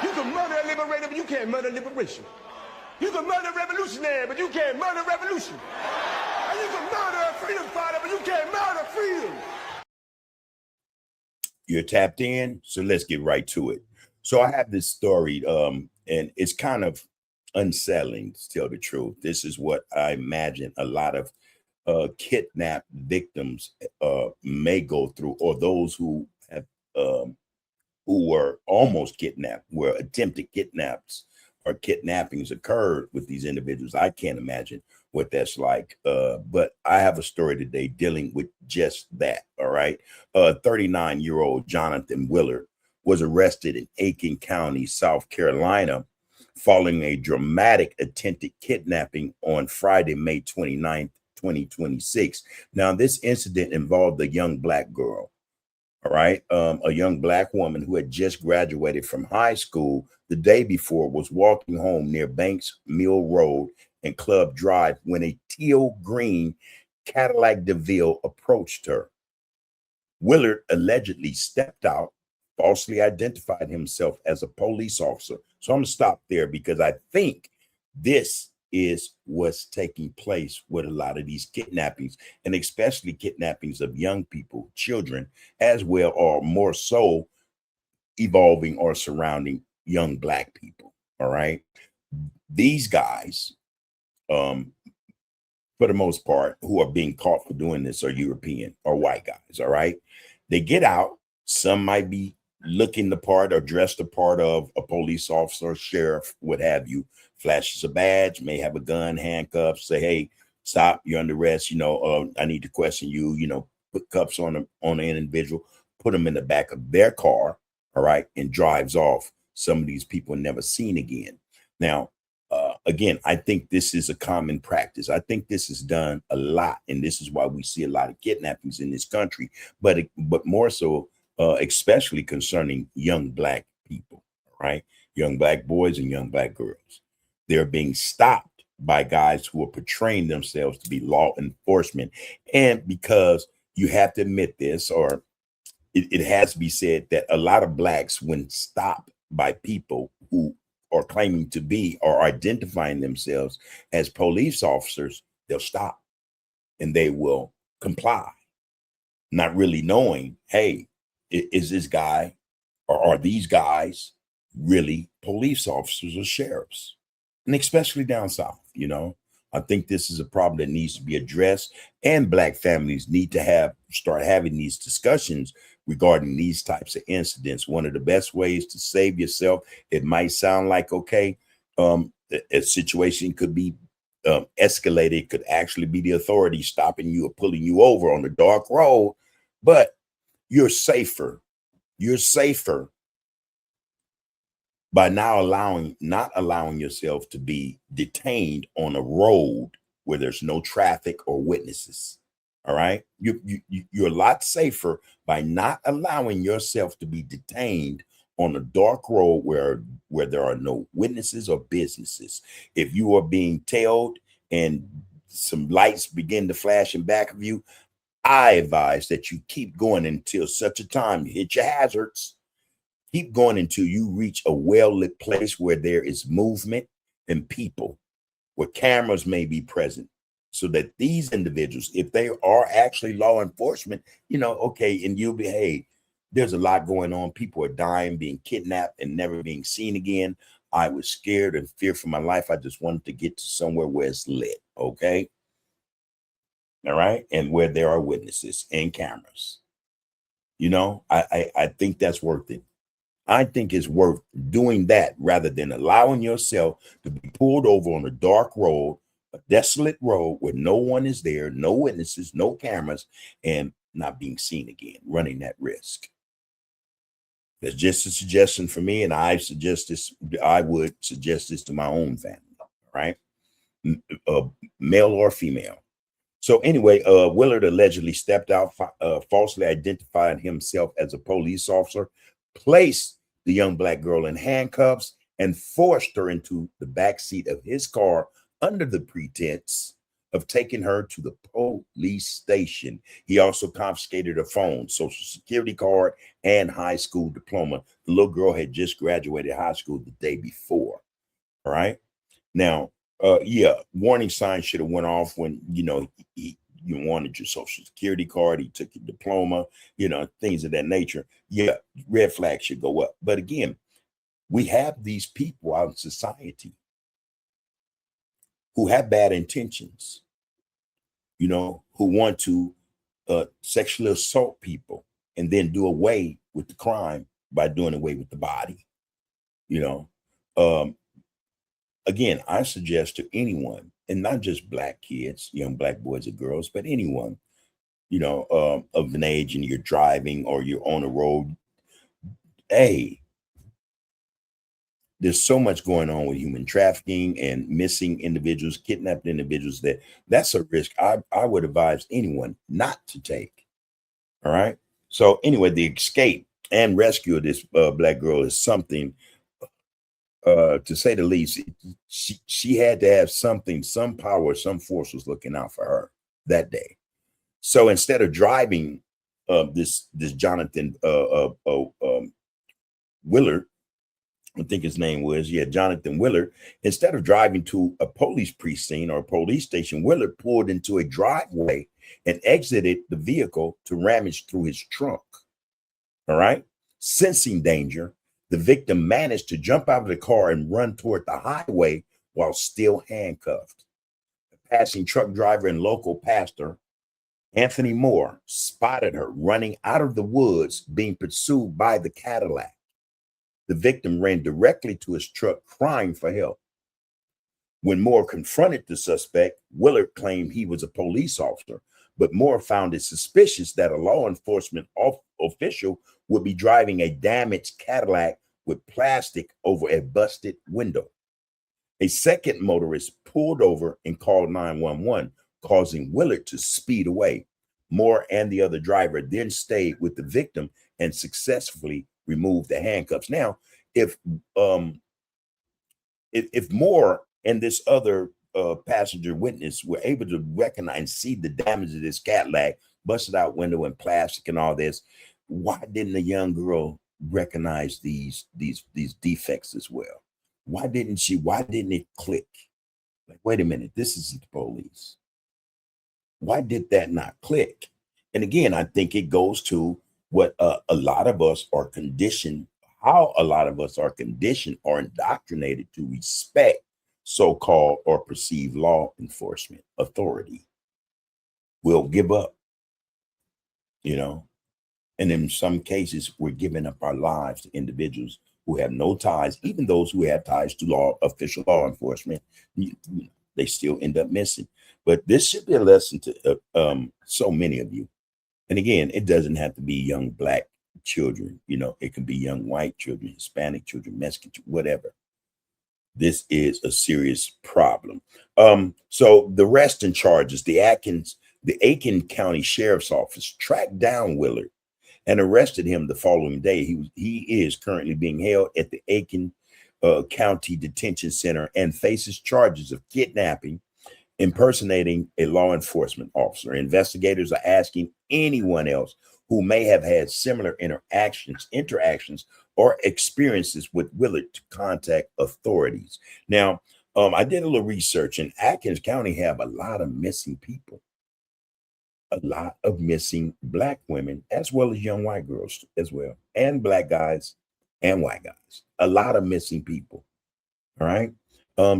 You can murder a liberator, but you can't murder liberation. You can murder a revolutionary, but you can't murder revolution. And you can murder a freedom fighter, but you can't murder freedom. You're tapped in, so let's get right to it. So I have this story, and it's kind of unsettling, to tell the truth. This is what I imagine a lot of kidnapped victims may go through, or those who have who were almost kidnapped, where attempted kidnaps or kidnappings occurred with these individuals. I can't imagine what that's like. But I have a story today dealing with just that. All right. 39-year-old Jonathan Willard was arrested in Aiken County, South Carolina, following a dramatic attempted kidnapping on Friday, May 29th, 2026. Now, this incident involved a young Black girl. All right. A young Black woman who had just graduated from high school the day before was walking home near Banks Mill Road and Club Drive when a teal green Cadillac DeVille approached her. Willard allegedly stepped out, falsely identified himself as a police officer. So I'm going to stop there because I think this is what's taking place with a lot of these kidnappings, and especially kidnappings of young people, children, as well, or more so evolving or surrounding young Black people. All right. These guys, for the most part, who are being caught for doing this are European or white guys. All right. They get out. Some might be looking the part or dressed the part of a police officer, sheriff, what have you, flashes a badge, may have a gun, handcuffs, say, hey, stop, you're under arrest, I need to question you, put cuffs on an individual, put them in the back of their car, all right, and drives off. Some of these people never seen again. Now, again, I think this is a common practice. I think this is done a lot, and this is why we see a lot of kidnappings in this country, but more so, especially concerning young Black people, right? Young Black boys and young Black girls. They're being stopped by guys who are portraying themselves to be law enforcement. And because you have to admit this, or it has to be said that a lot of Blacks, when stopped by people who are claiming to be or identifying themselves as police officers, they'll stop and they will comply, not really knowing, hey, is this guy or are these guys really police officers or sheriffs? And especially down south, I think this is a problem that needs to be addressed, and Black families need to start having these discussions regarding these types of incidents. One of the best ways to save yourself, it might sound like, okay, a situation could be escalated. It could actually be the authorities stopping you or pulling you over on the dark road, but you're safer. You're safer by not allowing yourself to be detained on a road where there's no traffic or witnesses. All right. You're a lot safer by not allowing yourself to be detained on a dark road where there are no witnesses or businesses. If you are being tailed and some lights begin to flash in back of you, I advise that you keep going until such a time you hit your hazards. Keep going until you reach a well-lit place where there is movement and people, where cameras may be present, so that these individuals, if they are actually law enforcement, okay, and you'll be, hey, there's a lot going on. People are dying, being kidnapped, and never being seen again. I was scared and feared for my life. I just wanted to get to somewhere where it's lit, okay? All right, and where there are witnesses and cameras. I think that's worth it. I think it's worth doing that rather than allowing yourself to be pulled over on a dark road, a desolate road where no one is there, no witnesses, no cameras, and not being seen again, running that risk. That's just a suggestion for me, and I would suggest this to my own family, right? Male or female. So anyway, Willard allegedly stepped out, falsely identified himself as a police officer, placed the young Black girl in handcuffs, and forced her into the back seat of his car under the pretense of taking her to the police station. He also confiscated her phone, social security card, and high school diploma. The little girl had just graduated high school the day before. All right. Now, yeah, warning signs should have went off when, you wanted your social security card, he took your diploma, things of that nature. Yeah, red flag should go up. But again, we have these people out in society who have bad intentions, who want to sexually assault people and then do away with the crime by doing away with the body. Again, I suggest to anyone, and not just black kids, young black boys or girls, but anyone, of an age and you're driving or you're on a road. Hey, there's so much going on with human trafficking and missing individuals, kidnapped individuals, that's a risk I would advise anyone not to take. All right. So anyway, the escape and rescue of this black girl is something, to say the least. She had to have something, some power, some force was looking out for her that day. So instead of driving this Jonathan Willard, I think his name was, Jonathan Willard, instead of driving to a police precinct or a police station, Willard pulled into a driveway and exited the vehicle to rummage through his trunk. All right. Sensing danger, the victim managed to jump out of the car and run toward the highway while still handcuffed. The passing truck driver and local pastor, Anthony Moore, spotted her running out of the woods being pursued by the Cadillac. The victim ran directly to his truck crying for help. When Moore confronted the suspect, Willard claimed he was a police officer, but Moore found it suspicious that a law enforcement official would be driving a damaged Cadillac with plastic over a busted window. A second motorist pulled over and called 911, causing Willard to speed away. Moore and the other driver then stayed with the victim and successfully removed the handcuffs. Now, if Moore and this other passenger witness were able to recognize and see the damage of this Cadillac, busted out window and plastic and all this, why didn't the young girl recognize these defects as well? Why didn't it click? Like, wait a minute, this isn't the police. Why did that not click? And again, I think it goes to what a lot of us are conditioned, how a lot of us are conditioned or indoctrinated to respect so-called or perceived law enforcement authority. We'll give up, and in some cases, we're giving up our lives to individuals who have no ties, even those who have ties to official law enforcement, they still end up missing. But this should be a lesson to so many of you. And again, it doesn't have to be young black children. It can be young white children, Hispanic children, Mexican, whatever. This is a serious problem. So the arrest and charges, the Aiken County Sheriff's Office tracked down Willard and arrested him the following day. He is currently being held at the Aiken County Detention Center and faces charges of kidnapping, impersonating a law enforcement officer. Investigators are asking anyone else who may have had similar interactions or experiences with Willard to contact authorities. Now, I did a little research, and Atkins County have a lot of missing people, a lot of missing black women, as well as young white girls as well, and black guys and white guys, a lot of missing people. All right.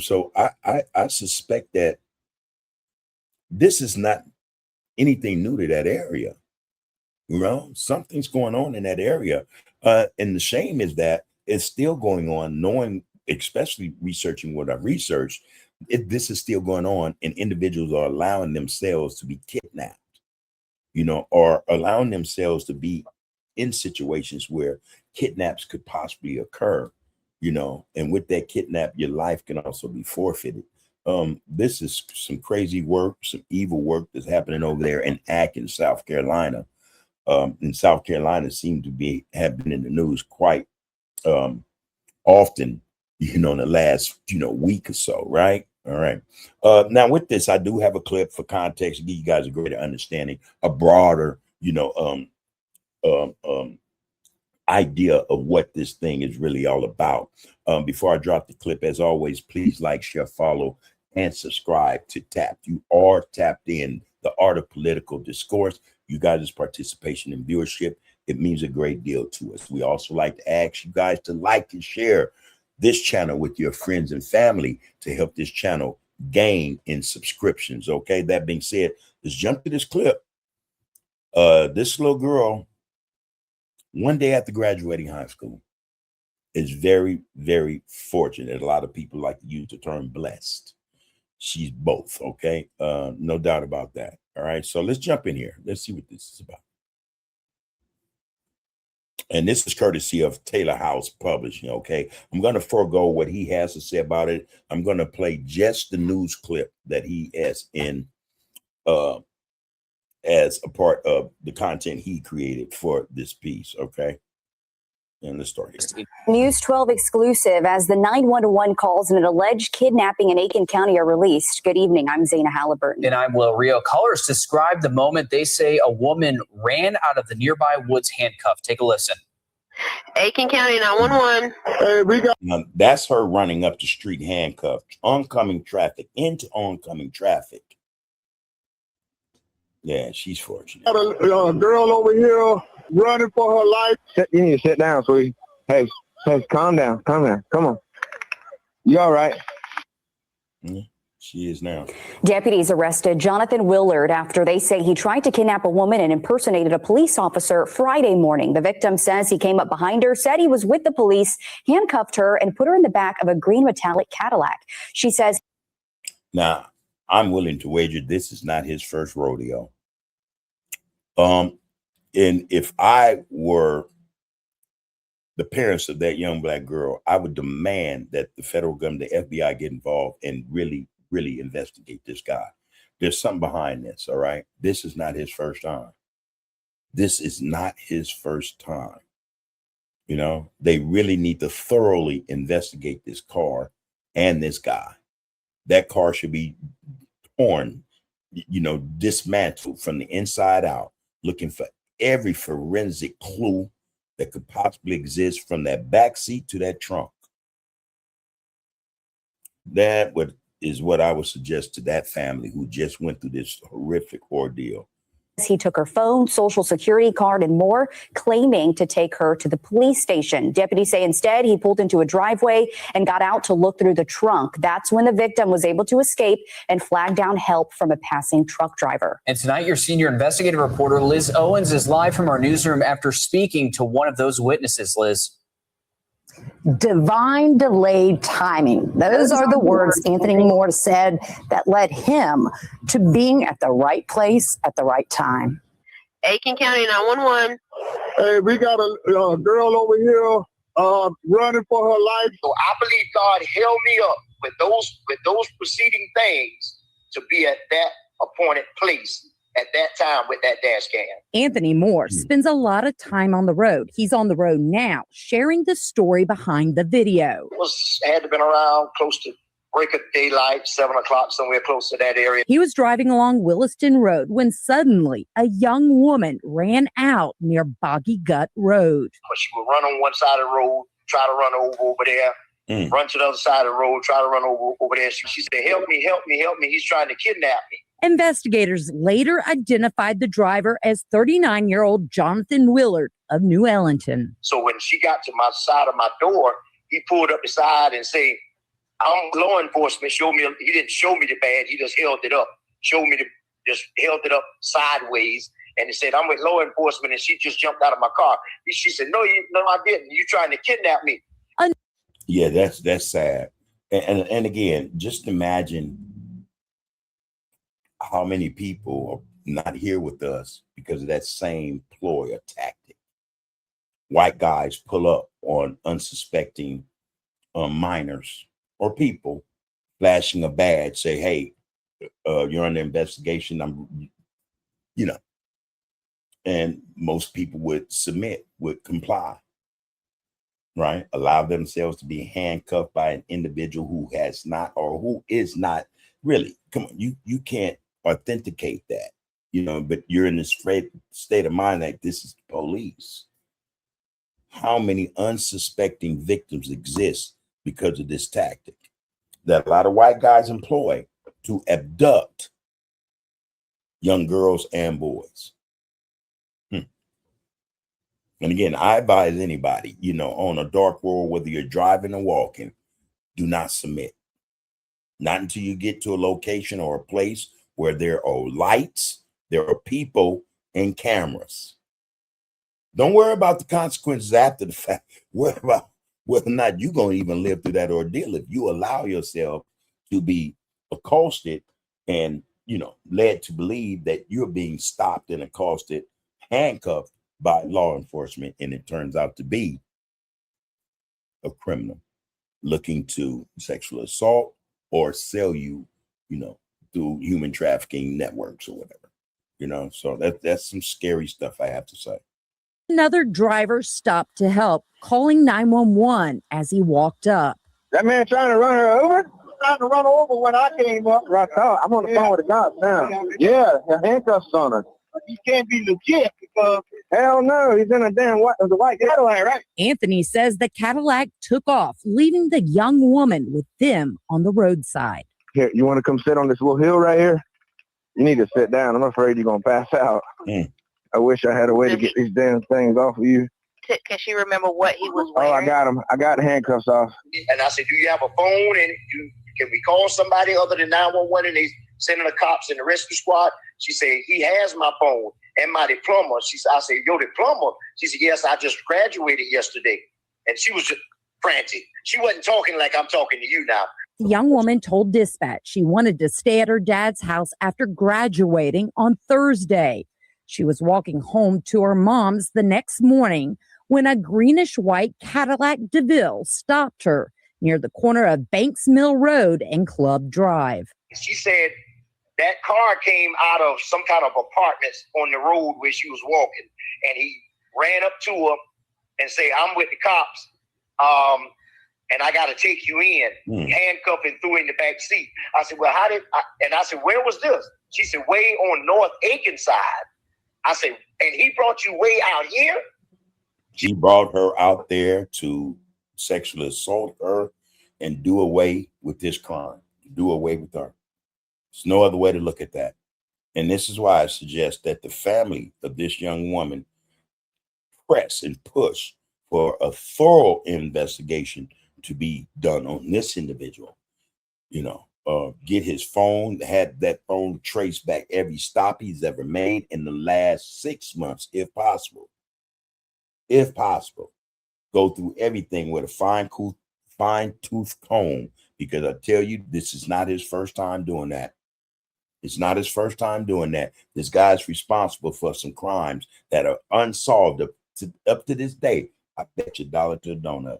So I suspect that this is not anything new to that area. Something's going on in that area. And the shame is that it's still going on, knowing, especially researching what I've researched, this is still going on, and individuals are allowing themselves to be kidnapped, or allowing themselves to be in situations where kidnaps could possibly occur, and with that kidnap, your life can also be forfeited. This is some crazy work, some evil work that's happening over there in Atkins, South Carolina. In South Carolina seem to have been in the news quite often, in the last, week or so, right? All right. Now with this, I do have a clip for context to give you guys a greater understanding, a broader, um, um, idea of what this thing is really all about. Before I drop the clip, as always, please like, share, follow, and subscribe to TAP. You are tapped in the art of political discourse. You guys' participation and viewership, it means a great deal to us. We also like to ask you guys to like and share this channel with your friends and family to help this channel gain in subscriptions. Okay, that being said, let's jump to this clip. This little girl, one day after graduating high school, is very, very fortunate. A lot of people like to use the term blessed. She's both, okay? No doubt about that. All right, so let's jump in here. Let's see what this is about. And this is courtesy of Taylor House Publishing, okay? I'm going to forego what he has to say about it. I'm going to play just the news clip that he has in as a part of the content he created for this piece, okay? And let's start here. News 12 exclusive as the 911 calls in an alleged kidnapping in Aiken County are released. Good evening. I'm Zaina Halliburton. And I'm Will Rio. Callers describe the moment they say a woman ran out of the nearby woods handcuffed. Take a listen. Aiken County 911. Hey, we got That's her running up the street handcuffed, oncoming traffic, into oncoming traffic. Yeah, she's fortunate. a girl over here running for her life. You need to sit down, sweetie. Hey, calm down. Come on. You all right? Yeah, she is now. Deputies arrested Jonathan Willard after they say he tried to kidnap a woman and impersonated a police officer Friday morning. The victim says he came up behind her, said he was with the police, handcuffed her, and put her in the back of a green metallic Cadillac. She says, Now, I'm willing to wager this is not his first rodeo. And if I were the parents of that young black girl, I would demand that the federal government, the FBI, get involved and really, really investigate this guy. There's something behind this, all right? This is not his first time. This is not his first time. You know, they really need to thoroughly investigate this car and this guy. That car should be torn, dismantled from the inside out, looking for every forensic clue that could possibly exist from that back seat to that trunk. That is what I would suggest to that family who just went through this horrific ordeal. he took her phone, social security card, and more, claiming to take her to the police station. Deputies say instead he pulled into a driveway and got out to look through the trunk. That's when the victim was able to escape and flag down help from a passing truck driver. And tonight, your senior investigative reporter, Liz Owens, is live from our newsroom after speaking to one of those witnesses. Liz. Divine delayed timing. Those are the words Anthony Moore said that led him to being at the right place at the right time. Aiken County 911. Hey, we got a girl over here running for her life. So I believe God held me up with those preceding things to be at that appointed place at that time with that dash cam. Anthony Moore spends a lot of time on the road. He's on the road now, sharing the story behind the video. Had to have been around close to break of daylight, 7 o'clock, somewhere close to that area. He was driving along Williston Road when suddenly a young woman ran out near Boggy Gut Road. But she would run on one side of the road, try to run over there, run to the other side of the road, try to run over there. She said, help me, help me, help me. He's trying to kidnap me. Investigators later identified the driver as 39-year-old Jonathan Willard of New Ellington. So when she got to my side of my door, he pulled up beside and said, I'm law enforcement. He didn't show me the badge. He just held it up. Just held it up sideways. And he said, I'm with law enforcement. And she just jumped out of my car. She said, no, I didn't. You trying to kidnap me. Yeah, that's sad. And again, just imagine how many people are not here with us because of that same ploy or tactic. White guys pull up on unsuspecting minors or people, flashing a badge, say, hey, you're under investigation. And most people would submit, would comply. right? Allow themselves to be handcuffed by an individual who has not, or who is not really, come on, you can't authenticate that, but you're in this state of mind like this is the police. How many unsuspecting victims exist because of this tactic that a lot of white guys employ to abduct young girls and boys? And again, I advise anybody, on a dark road, whether you're driving or walking, do not submit. Not until you get to a location or a place where there are lights, there are people, and cameras. Don't worry about the consequences after the fact. Worry about whether or not you're going to even live through that ordeal if you allow yourself to be accosted and, led to believe that you're being stopped and accosted, handcuffed by law enforcement, and it turns out to be a criminal looking to sexual assault or sell you, through human trafficking networks or whatever, so that's some scary stuff, I have to say. Another driver stopped to help, calling 911 as he walked up. That man trying to run her over? Trying to run her over when I came up. Right out. I'm on the phone with the cops now. Yeah, the handcuffs on her. He can't be legit because hell no, he's in a damn white Cadillac, right? Anthony says the Cadillac took off, leaving the young woman with them on the roadside. Here, you want to come sit on this little hill right here? You need to sit down. I'm afraid you're going to pass out. I wish I had a way to get these damn things off of you. Can she remember what he was wearing? Oh, I got him. I got the handcuffs off. And I said, do you have a phone? And can we call somebody other than 911? And they sending the cops and the rescue squad. She said, he has my phone and my diploma. I said, your diploma? She said, yes, I just graduated yesterday. And she was just frantic. She wasn't talking like I'm talking to you now. The young woman told dispatch she wanted to stay at her dad's house after graduating on Thursday. She was walking home to her mom's the next morning when a greenish-white Cadillac DeVille stopped her near the corner of Banks Mill Road and Club Drive. She said that car came out of some kind of apartments on the road where she was walking, and he ran up to her and said, I'm with the cops, and I got to take you in. Handcuffed and threw in the back seat. I said, well, and I said, where was this? She said, way on North AIKEN side. I said, and he brought you way out here? He brought her out there to sexually assault her and do away with this crime, do away with her. There's no other way to look at that. And this is why I suggest that the family of this young woman press and push for a thorough investigation to be done on this individual. Get his phone, had that phone traced back every stop he's ever made in the last 6 months, if possible. If possible, go through everything with a fine-tooth comb, because I tell you, this is not his first time doing that. It's not his first time doing that. This guy's responsible for some crimes that are unsolved up to this day. I bet you $1 to a donut.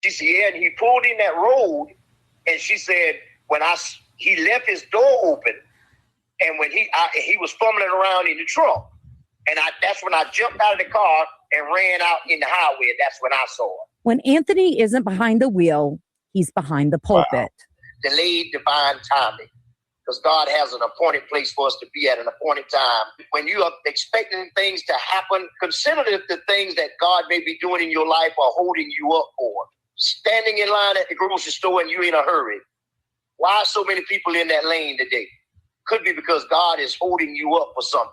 She said, yeah, and he pulled in that road, and she said, when he left his door open, and when he was fumbling around in the trunk, and that's when I jumped out of the car and ran out in the highway. That's when I saw it. When Anthony isn't behind the wheel, he's behind the pulpit. Wow. Delayed divine timing, because God has an appointed place for us to be at an appointed time. When you are expecting things to happen, consider the things that God may be doing in your life or holding you up for. Standing in line at the grocery store and you're in a hurry. Why are so many people in that lane today? Could be because God is holding you up for something.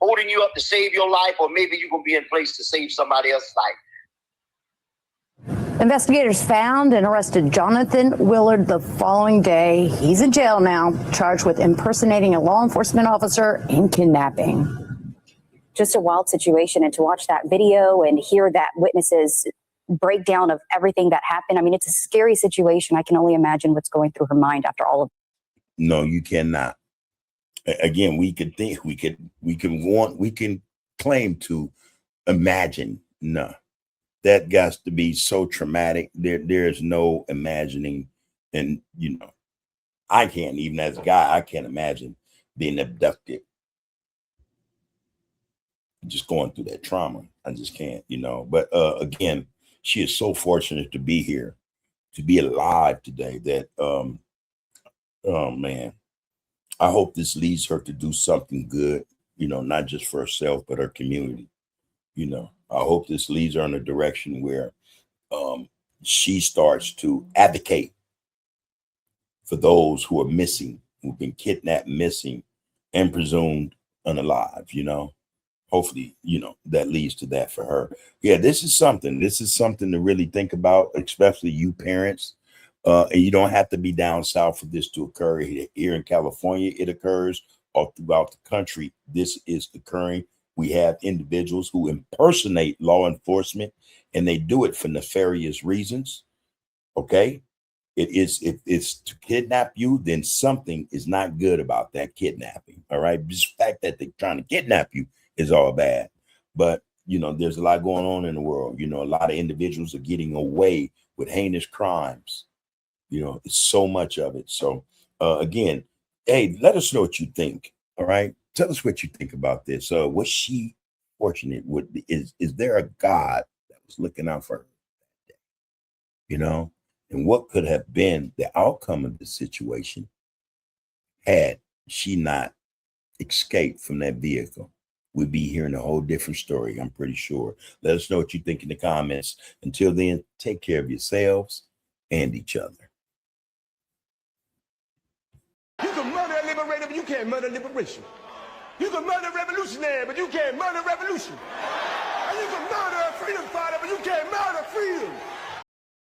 Holding you up to save your life, or maybe you're going to be in place to save somebody else's life. Investigators found and arrested Jonathan Willard the following day. He's in jail now, charged with impersonating a law enforcement officer and kidnapping. Just a wild situation, and to watch that video and hear that witnesses breakdown of everything that happened. I mean, it's a scary situation. I can only imagine what's going through her mind after all of. No, you cannot. Again, we can claim to imagine. No, that got to be so traumatic. There's no imagining. And, I can't, even as a guy, I can't imagine being abducted. Just going through that trauma. I just can't, but again, she is so fortunate to be here, to be alive today. That oh man, I hope this leads her to do something good, you know, not just for herself, but her community. You know, I hope this leads her in a direction where she starts to advocate for those who are missing, who've been kidnapped, missing, and presumed unalive, you know. Hopefully, you know, that leads to that for her. Yeah, this is something to really think about, especially you parents. And you don't have to be down south for this to occur. Here in California, it occurs. All throughout the country, this is occurring. We have individuals who impersonate law enforcement, and they do it for nefarious reasons. Okay? If it's to kidnap you, then something is not good about that kidnapping. All right. Just the fact that they're trying to kidnap you is all bad. But, you know, there's a lot going on in the world. You know, a lot of individuals are getting away with heinous crimes. You know, it's so much of it. So, again, hey, let us know what you think. All right. Tell us what you think about this. Was she fortunate? Is there a God that was looking out for her? You know? And what could have been the outcome of the situation had she not escaped from that vehicle? We'd be hearing a whole different story, I'm pretty sure. Let us know what you think in the comments. Until then, take care of yourselves and each other. You can murder a liberator, but you can't murder liberation. You can murder a revolutionary, but you can't murder revolution. And you can murder a freedom fighter, but you can't murder freedom.